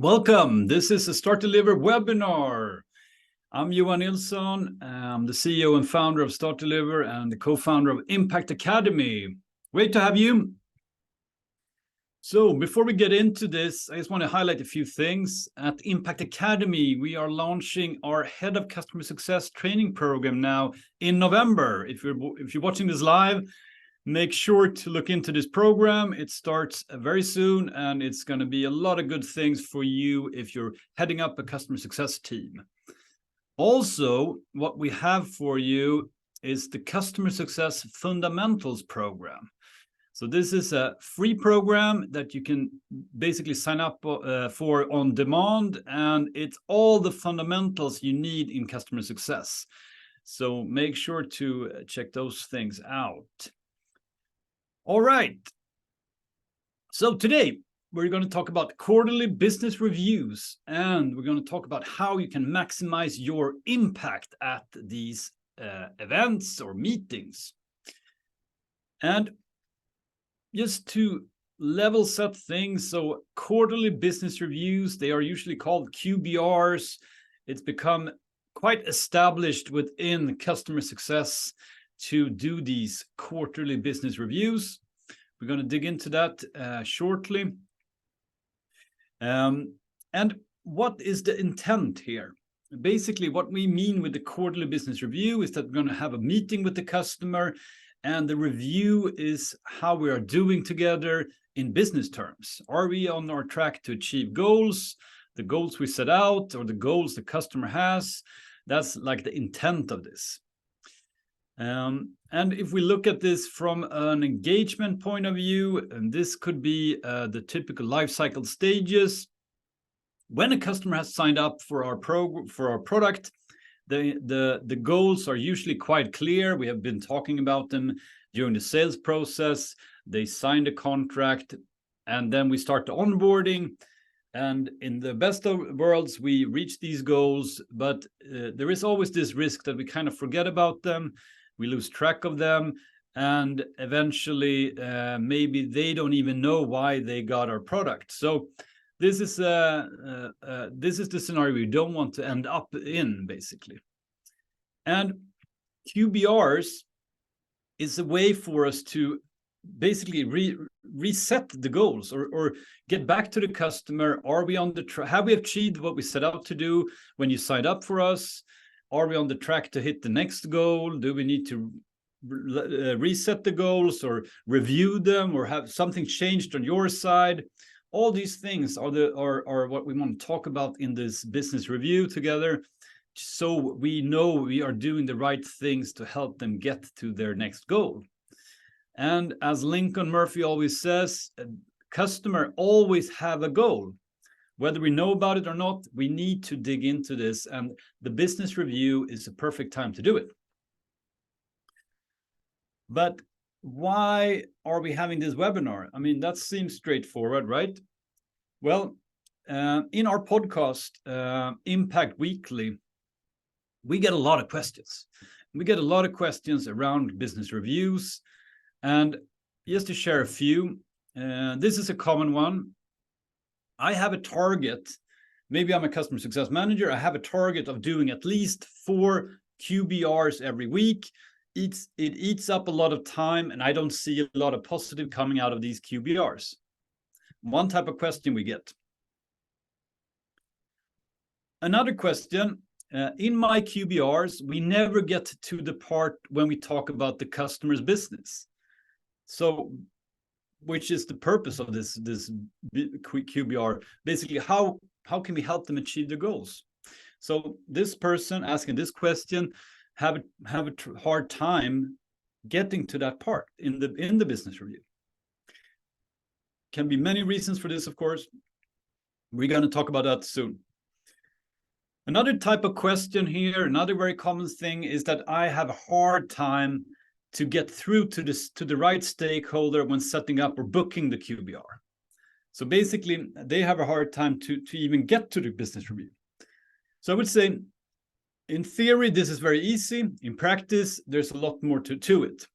Welcome. This is a Start Deliver webinar. I'm Johan Nilsson. I'm the CEO and founder of Start Deliver and the co-founder of Impact Academy. Great to have you. So before we get into this, I just want to highlight a few things. At Impact Academy, we are launching our Head of Customer Success training program now in November. If you're watching this live, make sure to look into this program. It starts very soon, and it's going to be a lot of good things for you if you're heading up a customer success team. Also, what we have for you is the Customer Success Fundamentals program. So this is a free program that you can basically sign up for on demand, and it's all the fundamentals you need in customer success. So make sure to check those things out. All right. So today we're going to talk about quarterly business reviews, and we're going to talk about how you can maximize your impact at these events or meetings. And just to level set things, so quarterly business reviews, they are usually called QBRs. It's become quite established within customer success to do these quarterly business reviews. We're going to dig into that shortly. And what is the intent here? Basically, what we mean with the quarterly business review is that we're going to have a meeting with the customer, and the review is how we are doing together in business terms. Are we on our track to achieve goals, the goals we set out, or the goals the customer has? That's like the intent of this. And if we look at this from an engagement point of view, and this could be the typical life cycle stages. When a customer has signed up for our product, the goals are usually quite clear. We have been talking about them during the sales process. They signed a contract, and then we start the onboarding. And in the best of worlds, we reach these goals, but there is always this risk that we kind of forget about them. We lose track of them, and eventually maybe they don't even know why they got our product. So this is the scenario we don't want to end up in, basically. And QBRs is a way for us to basically reset the goals or get back to the customer. Are we on the track? Have we achieved what we set out to do when you signed up for us? Are we on the track to hit the next goal? Do we need to reset the goals or review them, or have something changed on your side? All these things are what we want to talk about in this business review together, so we know we are doing the right things to help them get to their next goal. And as Lincoln Murphy always says, customer always have a goal. Whether we know about it or not, we need to dig into this, and the business review is a perfect time to do it. But why are we having this webinar? I mean, that seems straightforward, right? Well, in our podcast, Impact Weekly, we get a lot of questions. We get a lot of questions around business reviews, and just to share a few, this is a common one. I have a target. Maybe I'm a customer success manager. I have a target of doing at least 4 QBRs every week. It eats up a lot of time, and I don't see a lot of positive coming out of these QBRs. One type of question we get. Another question, in my QBRs, we never get to the part when we talk about the customer's business. So, which is the purpose of this QBR? Basically, how can we help them achieve their goals? So this person asking this question have a hard time getting to that part in the business review. Can be many reasons for this, of course. We're going to talk about that soon. Another type of question here, another very common thing, is that I have a hard time to get through to the right stakeholder when setting up or booking the QBR. So basically, they have a hard time to even get to the business review. So I would say, in theory, this is very easy. In practice, there's a lot more to it.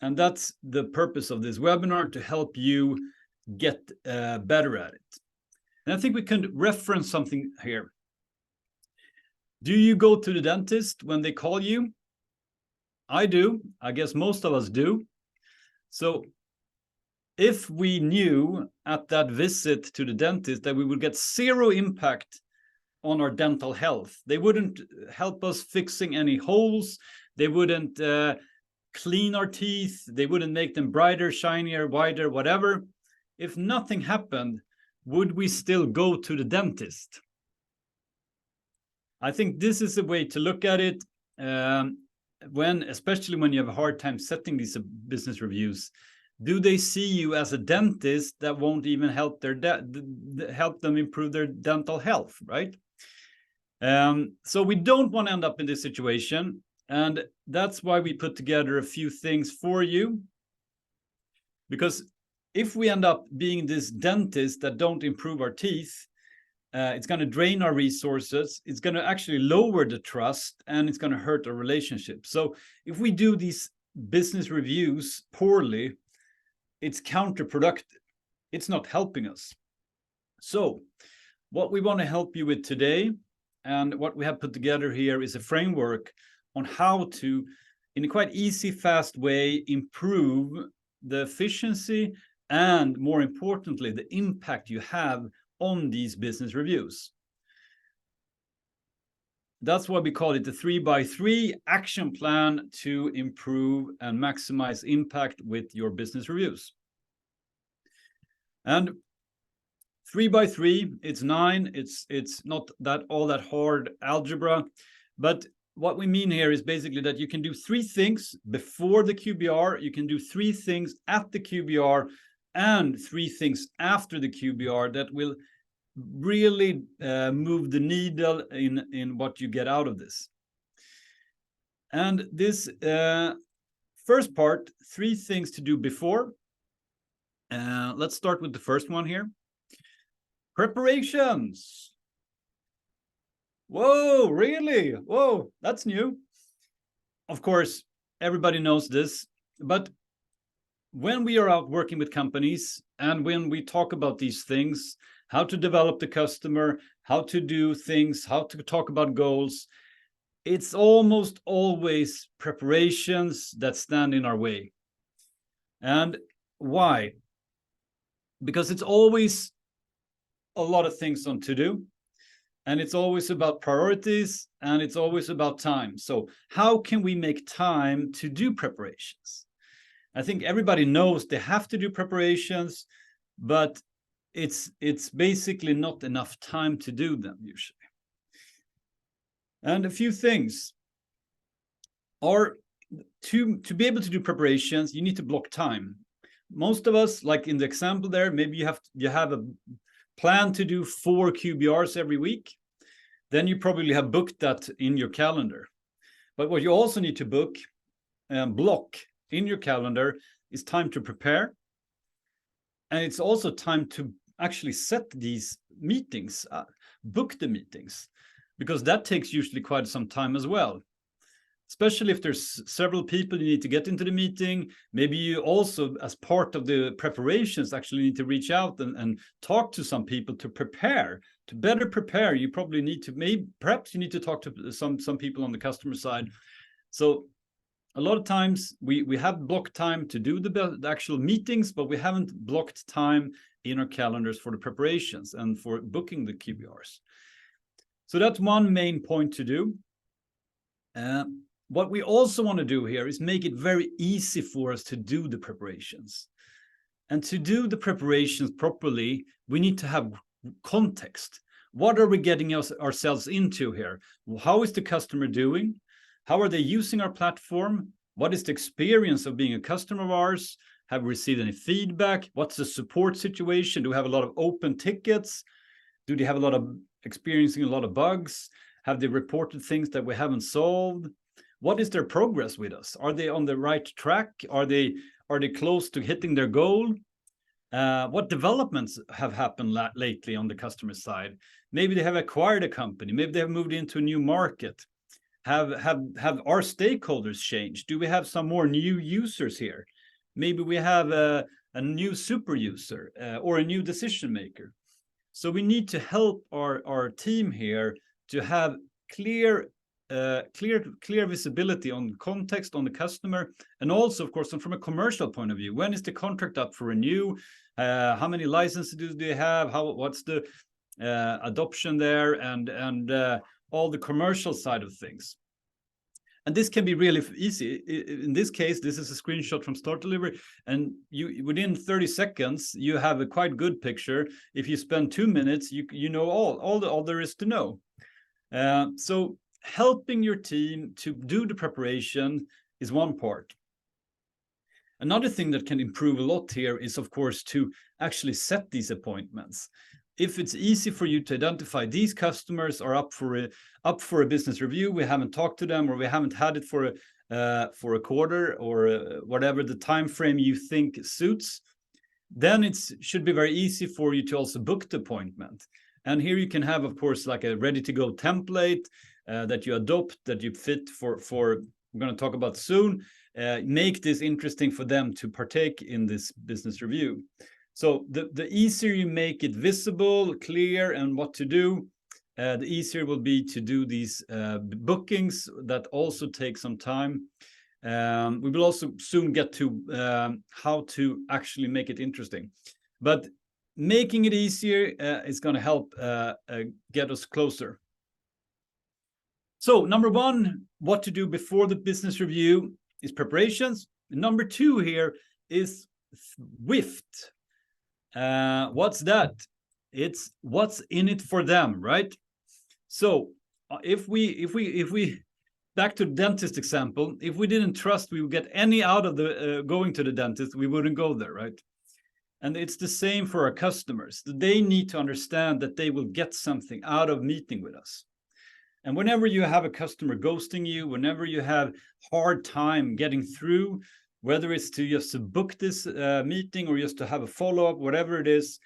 And that's the purpose of this webinar, to help you get better at it. And I think we can reference something here. Do you go to the dentist when they call you? I do. I guess most of us do. So if we knew at that visit to the dentist that we would get zero impact on our dental health, they wouldn't help us fixing any holes, they wouldn't clean our teeth, they wouldn't make them brighter, shinier, wider, whatever. If nothing happened, would we still go to the dentist? I think this is a way to look at it, especially when you have a hard time setting these business reviews. Do they see you as a dentist that won't even help them improve their dental health, right? So we don't want to end up in this situation, and that's why we put together a few things for you. Because if we end up being this dentist that don't improve our teeth, it's going to drain our resources, it's going to actually lower the trust, and it's going to hurt our relationship. So if we do these business reviews poorly, it's counterproductive. It's not helping us. So what we want to help you with today, and what we have put together here, is a framework on how to, in a quite easy, fast way, improve the efficiency and, more importantly, the impact you have on these business reviews. That's why we call it the 3x3 action plan to improve and maximize impact with your business reviews. And 3x3, it's 9. It's not all that hard algebra, but what we mean here is basically that you can do 3 things before the QBR, you can do 3 things at the QBR, and 3 things after the QBR that will really move the needle in what you get out of this. And this first part, 3 things to do before. Let's start with the first one here. Preparations. Whoa, really? Whoa, that's new. Of course, everybody knows this, but when we are out working with companies and when we talk about these things, how to develop the customer, how to do things, how to talk about goals, it's almost always preparations that stand in our way. And why? Because it's always a lot of things on to do, and it's always about priorities, and it's always about time. So how can we make time to do preparations? I think everybody knows they have to do preparations, but it's basically not enough time to do them usually. And a few things are to be able to do preparations, you need to block time. Most of us, like in the example there, maybe you have a plan to do 4 QBRs every week. Then you probably have booked that in your calendar. But what you also need to book and block in your calendar is time to prepare. And it's also time to actually set these meetings, book the meetings, because that takes usually quite some time as well. Especially if there's several people you need to get into the meeting. Maybe you also, as part of the preparations, actually need to reach out and talk to some people to prepare. To better prepare, you probably need to, perhaps you need to talk to some people on the customer side. So a lot of times we have blocked time to do the actual meetings, but we haven't blocked time in our calendars for the preparations and for booking the QBRs. So that's one main point to do. What we also want to do here is make it very easy for us to do the preparations. And to do the preparations properly, we need to have context. What are we getting ourselves into here? How is the customer doing? How are they using our platform? What is the experience of being a customer of ours? Have we received any feedback? What's the support situation? Do we have a lot of open tickets? Do they have experiencing a lot of bugs? Have they reported things that we haven't solved? What is their progress with us? Are they on the right track? Are they close to hitting their goal? What developments have happened lately on the customer side? Maybe they have acquired a company. Maybe they have moved into a new market. Have our stakeholders changed? Do we have some more new users here? Maybe we have a new super user or a new decision maker. So we need to help our team here to have clear visibility on context on the customer, and also, of course, from a commercial point of view. When is the contract up for renew? How many licenses do they have? What's the adoption there, and all the commercial side of things. And this can be really easy. In this case, this is a screenshot from Start Delivery, and you within 30 seconds you have a quite good picture. If you spend 2 minutes, you know all there is to know. So helping your team to do the preparation is one part. Another thing that can improve a lot here is, of course, to actually set these appointments. If it's easy for you to identify these customers are up for a business review, we haven't talked to them, or we haven't had it for a quarter, or whatever the time frame you think suits, then it should be very easy for you to also book the appointment. And here you can have, of course, like a ready-to-go template that you adopt, that you fit for we're going to talk about soon. Make this interesting for them to partake in this business review. So the easier you make it visible, clear, and what to do, the easier it will be to do these bookings that also take some time. We will also soon get to how to actually make it interesting. But making it easier is going to help get us closer. So number one, what to do before the business review is preparations. Number two here is WIFT. What's that? It's what's in it for them, right? So if we back to the dentist example, if we didn't trust we would get any out of the going to the dentist, we wouldn't go there, right? And it's the same for our customers. They need to understand that they will get something out of meeting with us. And whenever you have a customer ghosting you, whenever you have hard time getting through, whether it's to just to book this meeting or just to have a follow-up, whatever it is,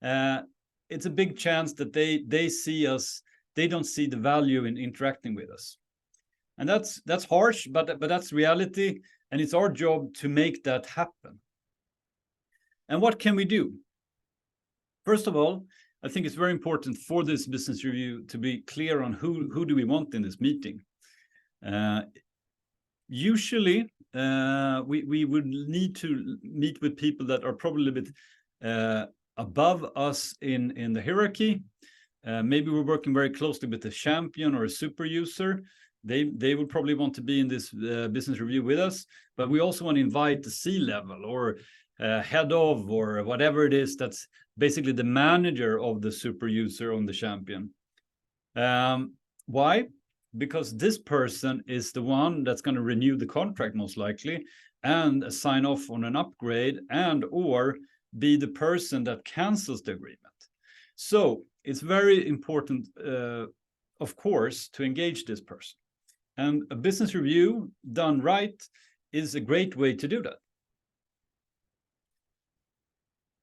it's a big chance that they see us, they don't see the value in interacting with us. And that's harsh, but that's reality, and it's our job to make that happen. And what can we do? First of all, I think it's very important for this business review to be clear on who do we want in this meeting. Usually, we would need to meet with people that are probably a bit above us in the hierarchy. Maybe we're working very closely with a champion or a super user. They would probably want to be in this business review with us, but we also want to invite the C-level or head of, or whatever it is, that's basically the manager of the super user on the champion. Why? Because this person is the one that's going to renew the contract most likely, and sign off on an upgrade, and or be the person that cancels the agreement. So it's very important, of course, to engage this person. And a business review done right is a great way to do that.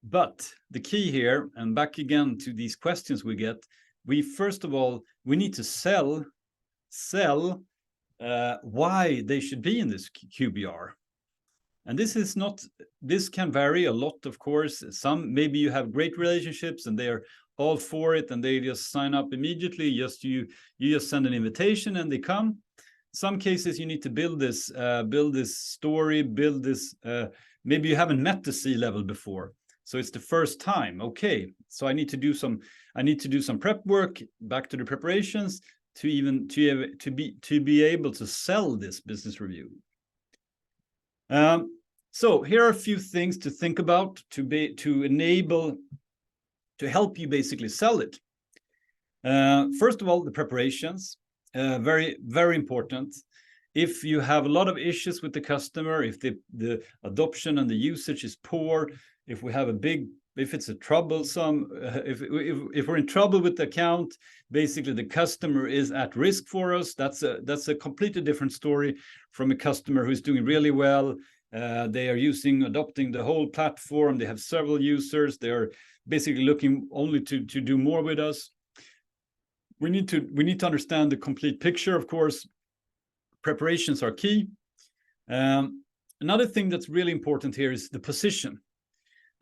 But the key here, and back again to these questions we get, first of all, we need to sell why they should be in this QBR. And this can vary a lot, of course. Maybe you have great relationships and they're all for it and they just sign up immediately. You just send an invitation and they come. Some cases you need to build this story, maybe you haven't met the C-level before. So it's the first time. Okay, so I need to do some prep work, back to the preparations, to be able to sell this business review. So here are a few things to think about to help you basically sell it. First of all, the preparations, very, very important. If you have a lot of issues with the customer, if the adoption and the usage is poor, if it's a troublesome, if we're in trouble with the account, basically the customer is at risk for us. That's a completely different story from a customer who's doing really well. They are adopting the whole platform. They have several users. They are basically looking only to do more with us. We need to understand the complete picture, of course. Preparations are key. Another thing that's really important here is the position.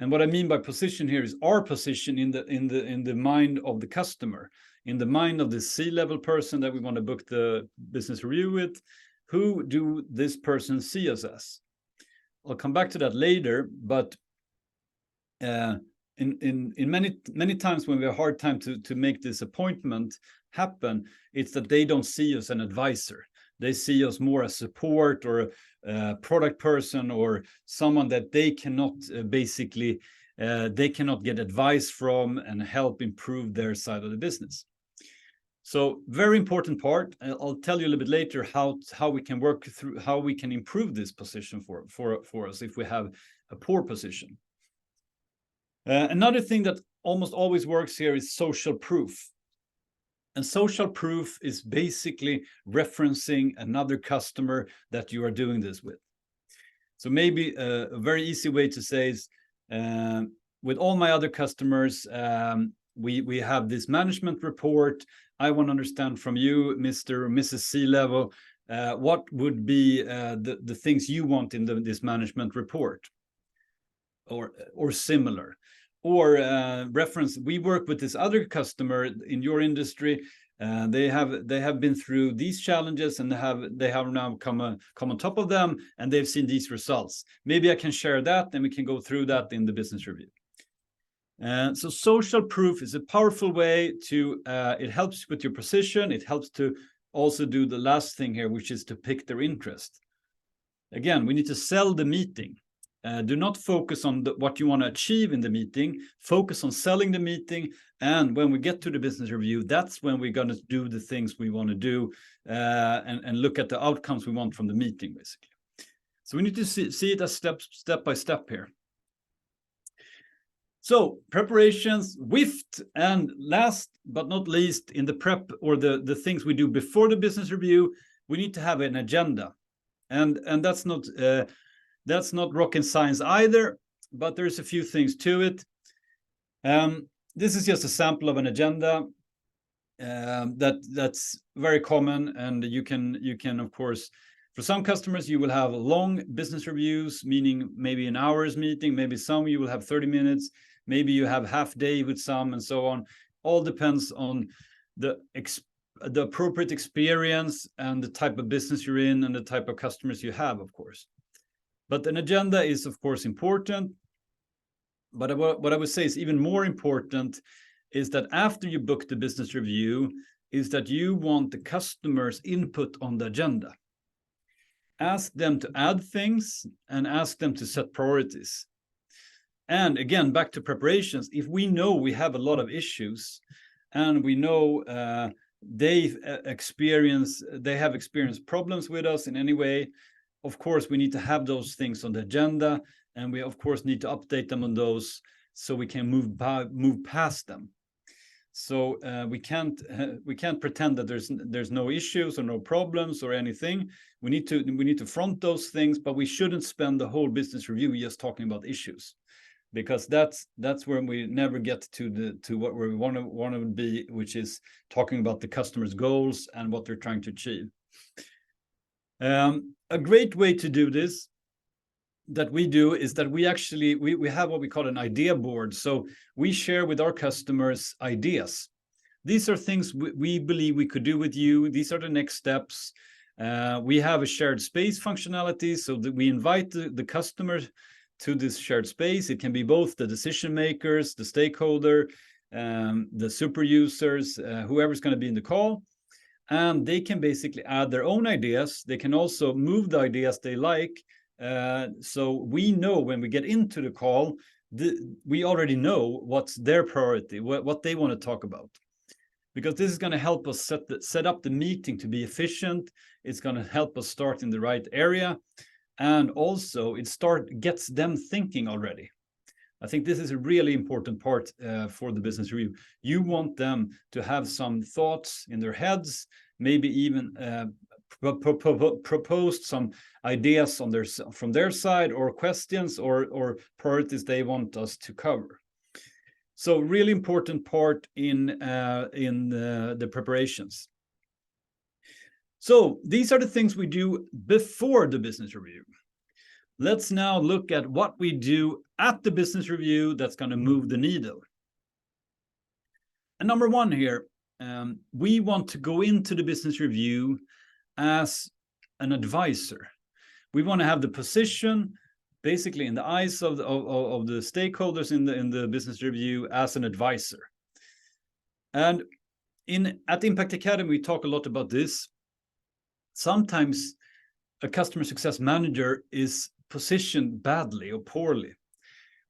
And what I mean by position here is our position in the mind of the customer, in the mind of the C-level person that we want to book the business review with. Who do this person see us as? I'll come back to that later, but in many times when we have a hard time to make this appointment happen, it's that they don't see us as an advisor. They see us more as support or a product person or someone that they cannot they cannot get advice from and help improve their side of the business. So very important part. I'll tell you a little bit later how we can work through, how we can improve this position for us if we have a poor position. Another thing that almost always works here is social proof. And social proof is basically referencing another customer that you are doing this with. So maybe a very easy way to say is, with all my other customers, we have this management report. I want to understand from you, Mr. or Mrs. C-level, what would be the things you want in this management report, or similar. Or reference, we work with this other customer in your industry. They have been through these challenges and they have now come on top of them, and they've seen these results. Maybe I can share that, and we can go through that in the business review. So social proof is a powerful way to, it helps with your position. It helps to also do the last thing here, which is to pick their interest. Again, we need to sell the meeting. Do not focus on what you want to achieve in the meeting. Focus on selling the meeting. And when we get to the business review, that's when we're going to do the things we want to do and look at the outcomes we want from the meeting, basically. So we need to see it as step by step here. So preparations, WIFT, and last but not least, in the prep or the things we do before the business review, we need to have an agenda. And that's not rocket science either, but there's a few things to it. This is just a sample of an agenda that's very common, and you can of course, for some customers you will have long business reviews, meaning maybe an hour's meeting, maybe some you will have 30 minutes, maybe you have half day with some, and so on. All depends on the appropriate experience and the type of business you're in and the type of customers you have, of course. But an agenda is, of course, important. But what I would say is even more important is that after you book the business review, is that you want the customer's input on the agenda. Ask them to add things and ask them to set priorities. And again, back to preparations, if we know we have a lot of issues and we know they have experienced problems with us in any way, of course, we need to have those things on the agenda, and we of course need to update them on those so we can move past them. So we can't pretend that there's no issues or no problems or anything. We need to front those things, but we shouldn't spend the whole business review just talking about issues, because that's where we never get to what we want to be, which is talking about the customer's goals and what they're trying to achieve. A great way to do this that we do is that we actually we have what we call an idea board. So we share with our customers ideas. These are things we believe we could do with you. These are the next steps. We have a shared space functionality, so that we invite the customer to this shared space. It can be both the decision makers, the stakeholder, the super users, whoever's going to be in the call. And they can basically add their own ideas. They can also move the ideas they like. So we know when we get into the call, we already know what's their priority, what they want to talk about. Because this is going to help us set up the meeting to be efficient. It's going to help us start in the right area. And also it gets them thinking already. I think this is a really important part for the business review. You want them to have some thoughts in their heads, maybe even proposed some ideas from their side, or questions or priorities they want us to cover. So really important part in the preparations. So these are the things we do before the business review. let's now look at what we do at the business review that's going to move the needle. And number one here, we want to go into the business review as an advisor. We want to have the position basically in the eyes of the stakeholders in the business review as an advisor. And at Impact Academy, we talk a lot about this. Sometimes a customer success manager is positioned badly or poorly.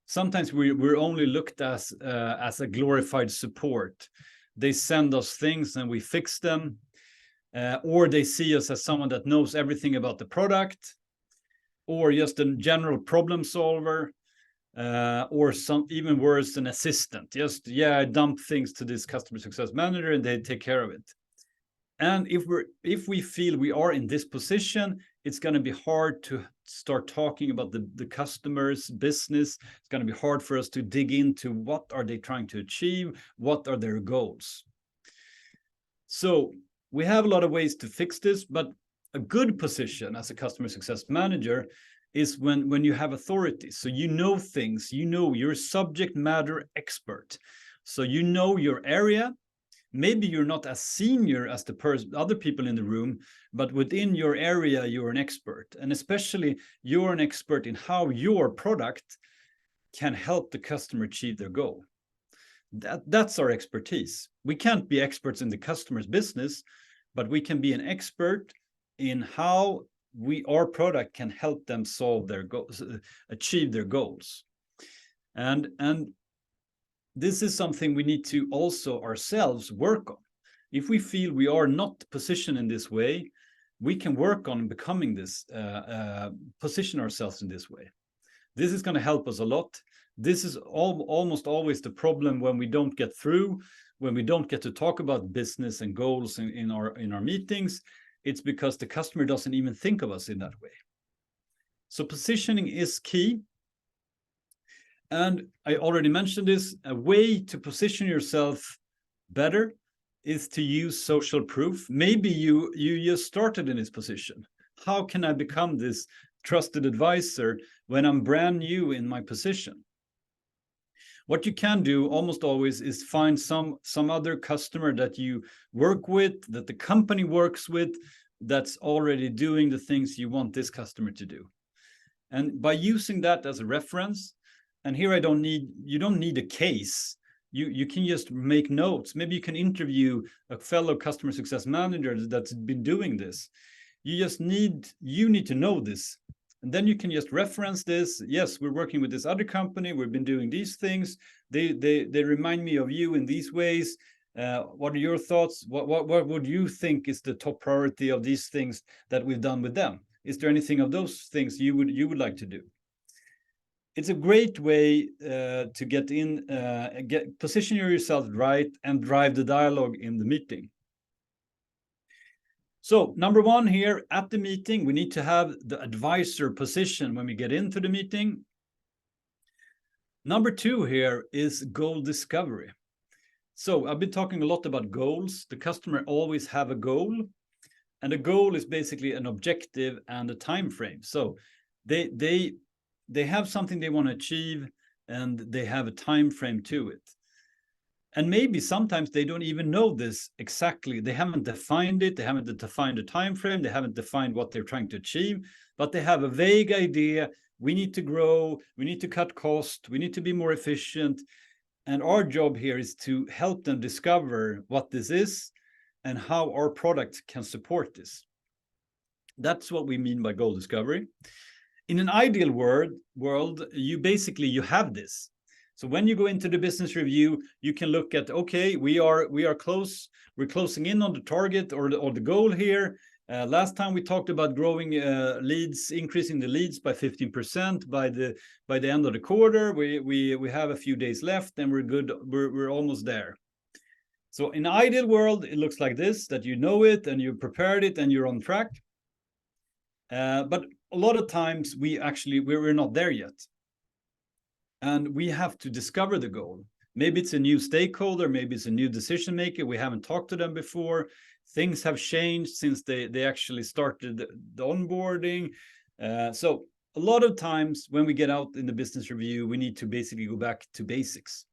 Sometimes we're only looked at as a glorified support. They send us things and we fix them, or they see us as someone that knows everything about the product, or just a general problem solver, or some even worse, an assistant. Just, yeah, I dump things to this customer success manager and they take care of it. And if we feel we are in this position, it's going to be hard to start talking about the customer's business. It's going to be hard for us to dig into what are they trying to achieve, what are their goals. So we have a lot of ways to fix this, but a good position as a customer success manager is when you have authority. So you know things, you're a subject matter expert. So you know your area. Maybe you're not as senior as the other people in the room, but within your area, you're an expert. And especially you're an expert in how your product can help the customer achieve their goal. That's our expertise. We can't be experts in the customer's business, but we can be an expert in how our product can help them solve their goals, achieve their goals. And this is something we need to also ourselves work on. If we feel we are not positioned in this way, we can work on becoming this, position ourselves in this way. This is going to help us a lot. This is almost always the problem when we don't get through, when we don't get to talk about business and goals in our meetings. It's because the customer doesn't even think of us in that way. So positioning is key. And I already mentioned this, a way to position yourself better is to use social proof. Maybe you just started in this position. How can I become this trusted advisor when I'm brand new in my position? What you can do almost always is find some other customer that you work with, that the company works with, that's already doing the things you want this customer to do. And by using that as a reference, and here you don't need a case. You can just make notes. Maybe you can interview a fellow customer success manager that's been doing this. You need to know this. And then you can just reference this. Yes, we're working with this other company. We've been doing these things. They remind me of you in these ways. What are your thoughts? What would you think is the top priority of these things that we've done with them? Is there anything of those things you would like to do? It's a great way to position yourself right and drive the dialogue in the meeting. So number one here at the meeting, we need to have the advisor position when we get into the meeting. Number two here is goal discovery. So I've been talking a lot about goals. The customer always have a goal, and a goal is basically an objective and a time frame. So they have something they want to achieve, and they have a time frame to it. And maybe sometimes they don't even know this exactly. They haven't defined it. They haven't defined a time frame. They haven't defined what they're trying to achieve, but they have a vague idea. We need to grow. We need to cut cost. We need to be more efficient. And our job here is to help them discover what this is and how our product can support this. That's what we mean by goal discovery. In an ideal world, you have this. So when you go into the business review, you can look at, okay, we are close. We're closing in on the target or the goal here. Last time we talked about growing leads, increasing the leads by 15% by the end of the quarter. We have a few days left, and we're good. We're almost there. So in an ideal world, it looks like this: that you know it and you prepared it and you're on track. But a lot of times we're not there yet. And we have to discover the goal. Maybe it's a new stakeholder, maybe it's a new decision maker. We haven't talked to them before. Things have changed since they actually started the onboarding. So a lot of times when we get out in the business review, we need to basically go back to basics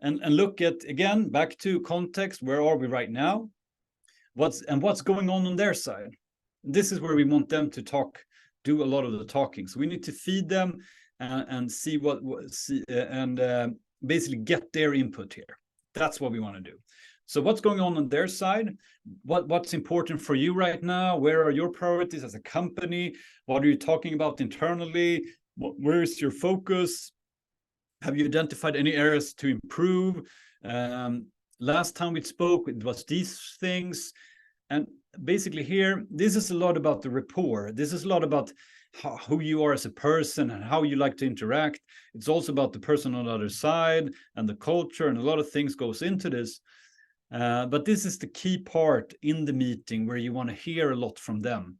and look at, again, back to context. Where are we right now? What's going on their side? This is where we want them to talk, do a lot of the talking. So we need to feed them and see basically get their input here. That's what we want to do. So what's going on their side? What's important for you right now? Where are your priorities as a company? What are you talking about internally? Where is your focus? Have you identified any areas to improve? Last time we spoke, it was these things. And basically here, this is a lot about the rapport. This is a lot about who you are as a person and how you like to interact. It's also about the person on the other side and the culture, and a lot of things goes into this. But this is the key part in the meeting where you want to hear a lot from them.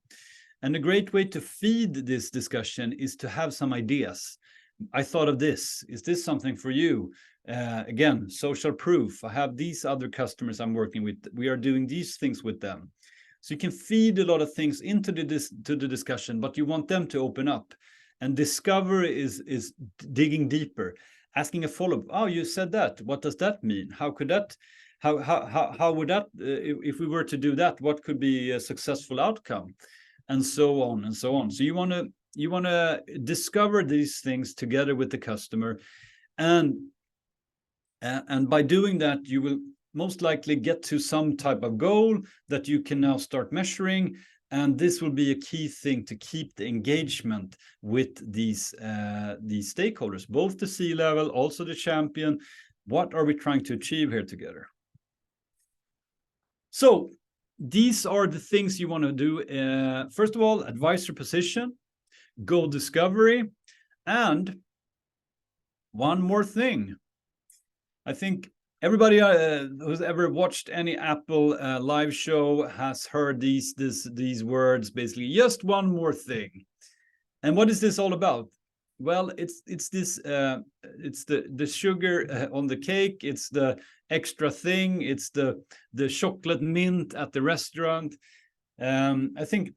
And a great way to feed this discussion is to have some ideas. I thought of this. Is this something for you? Again, social proof. I have these other customers I'm working with. We are doing these things with them. So you can feed a lot of things into the discussion, but you want them to open up. And discover is digging deeper, asking a follow-up. Oh, you said that. What does that mean? How could that? How would that? If we were to do that, what could be a successful outcome? And so on and so on. So you want to discover these things together with the customer, and by doing that, you will most likely get to some type of goal that you can now start measuring. And this will be a key thing to keep the engagement with these stakeholders, both the C-level, also the champion. What are we trying to achieve here together? So these are the things you want to do. First of all, advisor position, goal discovery, and one more thing. I think everybody who's ever watched any Apple live show has heard these words, basically, just one more thing. And what is this all about? Well, it's the sugar on the cake. It's the extra thing. It's the chocolate mint at the restaurant. I think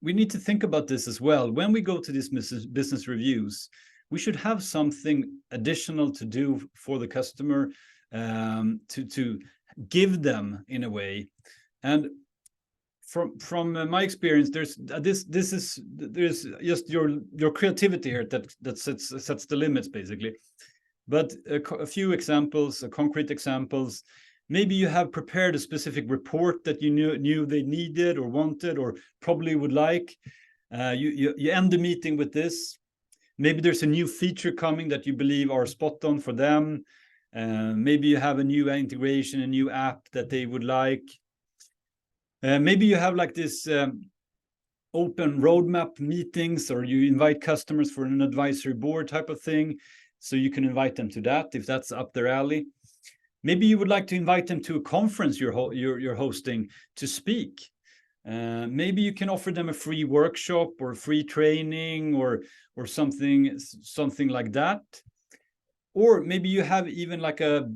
we need to think about this as well. When we go to these business reviews, we should have something additional to do for the customer, to give them in a way. And from my experience, there's just your creativity here that sets the limits, basically. But a few examples, concrete examples. Maybe you have prepared a specific report that you knew they needed or wanted or probably would like. You end the meeting with this. Maybe there's a new feature coming that you believe are spot on for them. Maybe you have a new integration, a new app that they would like. Maybe you have like this open roadmap meetings, or you invite customers for an advisory board type of thing. So you can invite them to that if that's up their alley. Maybe you would like to invite them to a conference you're hosting to speak. Maybe you can offer them a free workshop or free training or something like that. Or maybe you have even like a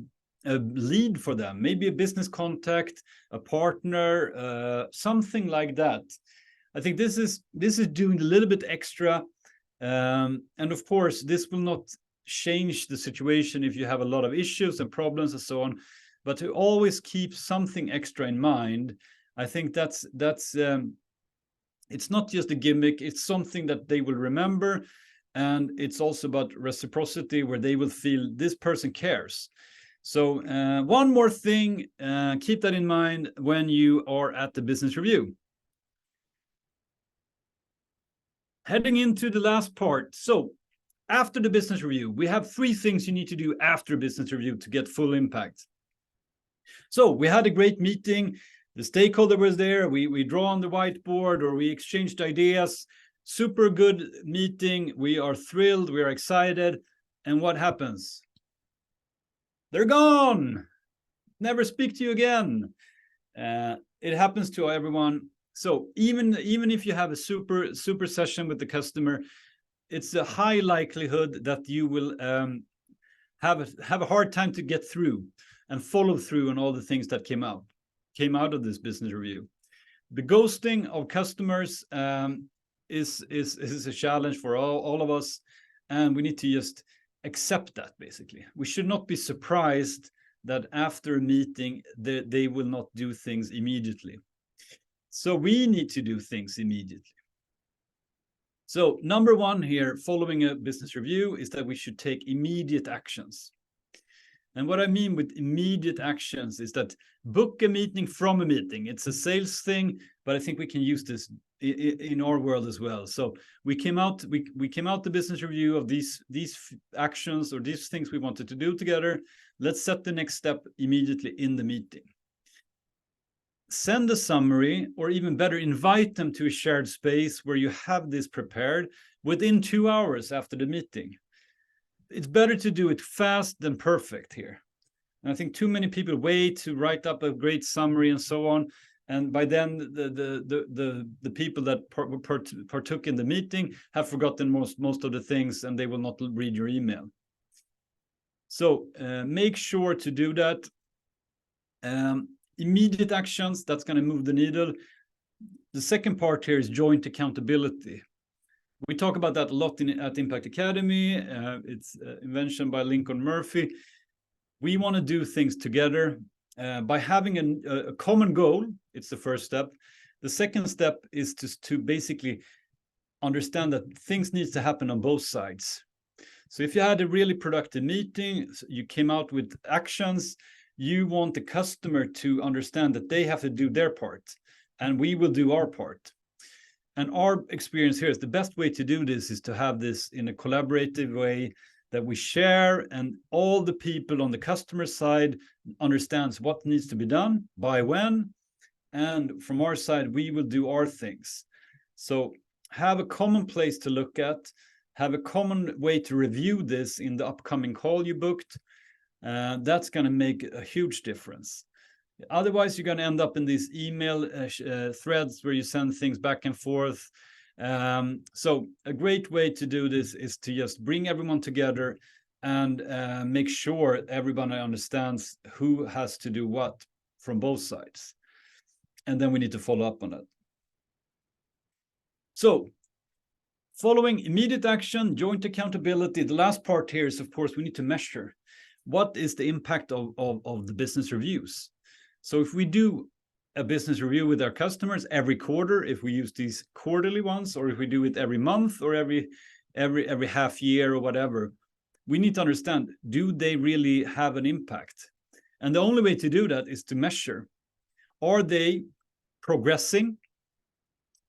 lead for them, maybe a business contact, a partner, something like that. I think this is doing a little bit extra, and of course this will not change the situation if you have a lot of issues and problems and so on, but to always keep something extra in mind. I think that's it's not just a gimmick, it's something that they will remember, and it's also about reciprocity, where they will feel this person cares. So one more thing, keep that in mind when you are at the business review. Heading into the last part. So after the business review, we have 3 things you need to do after a business review to get full impact. So we had a great meeting. The stakeholder was there. We draw on the whiteboard, or we exchanged ideas. Super good meeting. We are thrilled. We are excited. And what happens? They're gone. Never speak to you again. It happens to everyone. So even if you have a super session with the customer, it's a high likelihood that you will have a hard time to get through and follow through on all the things that came out of this business review. The ghosting of customers is a challenge for all of us, and we need to just accept that. Basically, we should not be surprised that after a meeting they will not do things immediately. So we need to do things immediately. So number one here, following a business review, is that we should take immediate actions. And what I mean with immediate actions is that book a meeting from a meeting. It's a sales thing, but I think we can use this in our world as well. So we came out the business review of these actions or these things we wanted to do together. Let's set the next step immediately in the meeting. Send a summary, or even better, invite them to a shared space where you have this prepared within 2 hours after the meeting. It's better to do it fast than perfect here. And I think too many people wait to write up a great summary and so on. And by then, the people that partook in the meeting have forgotten most of the things, and they will not read your email. So make sure to do that. Immediate actions, that's going to move the needle. The second part here is joint accountability. We talk about that a lot at Impact Academy. It's invention by Lincoln Murphy. We want to do things together by having a common goal. It's the first step. The second step is to basically understand that things need to happen on both sides. So if you had a really productive meeting, you came out with actions, you want the customer to understand that they have to do their part, and we will do our part. And our experience here is the best way to do this is to have this in a collaborative way that we share, and all the people on the customer side understands what needs to be done by when, and from our side, we will do our things. So have a common place to look at, have a common way to review this in the upcoming call you booked. That's going to make a huge difference. Otherwise, you're going to end up in these email threads where you send things back and forth. So a great way to do this is to just bring everyone together and make sure everybody understands who has to do what from both sides. And then we need to follow up on that. So following immediate action, joint accountability, the last part here is, of course, we need to measure. What is the impact of the business reviews? So if we do a business review with our customers every quarter, if we use these quarterly ones, or if we do it every month or every half year or whatever, we need to understand, do they really have an impact? And the only way to do that is to measure. Are they progressing,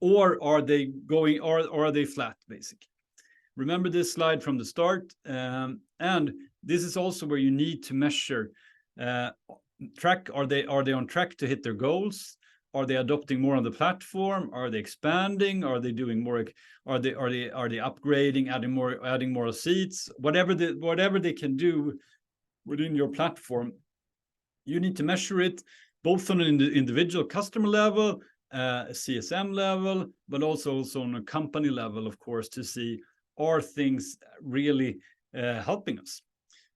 or are they going, or are they flat, basically? Remember this slide from the start, and this is also where you need to measure, track, are they on track to hit their goals? Are they adopting more on the platform? Are they expanding? Are they doing more? Are they upgrading, adding more seats? Whatever they can do within your platform, you need to measure it both on an individual customer level, a CSM level, but also on a company level, of course, to see, are things really helping us?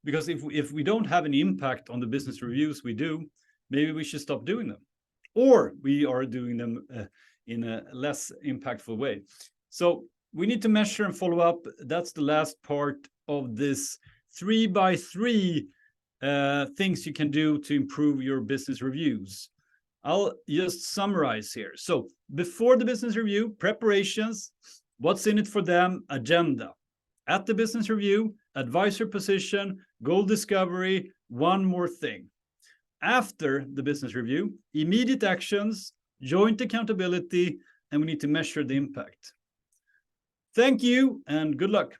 Because if we don't have any impact on the business reviews we do, maybe we should stop doing them, or we are doing them in a less impactful way. So we need to measure and follow up. That's the last part of this 3x3 things you can do to improve your business reviews. I'll just summarize here. So before the business review, preparations, what's in it for them, agenda. At the business review, advisor position, goal discovery, one more thing. After the business review, immediate actions, joint accountability, and we need to measure the impact. Thank you and good luck.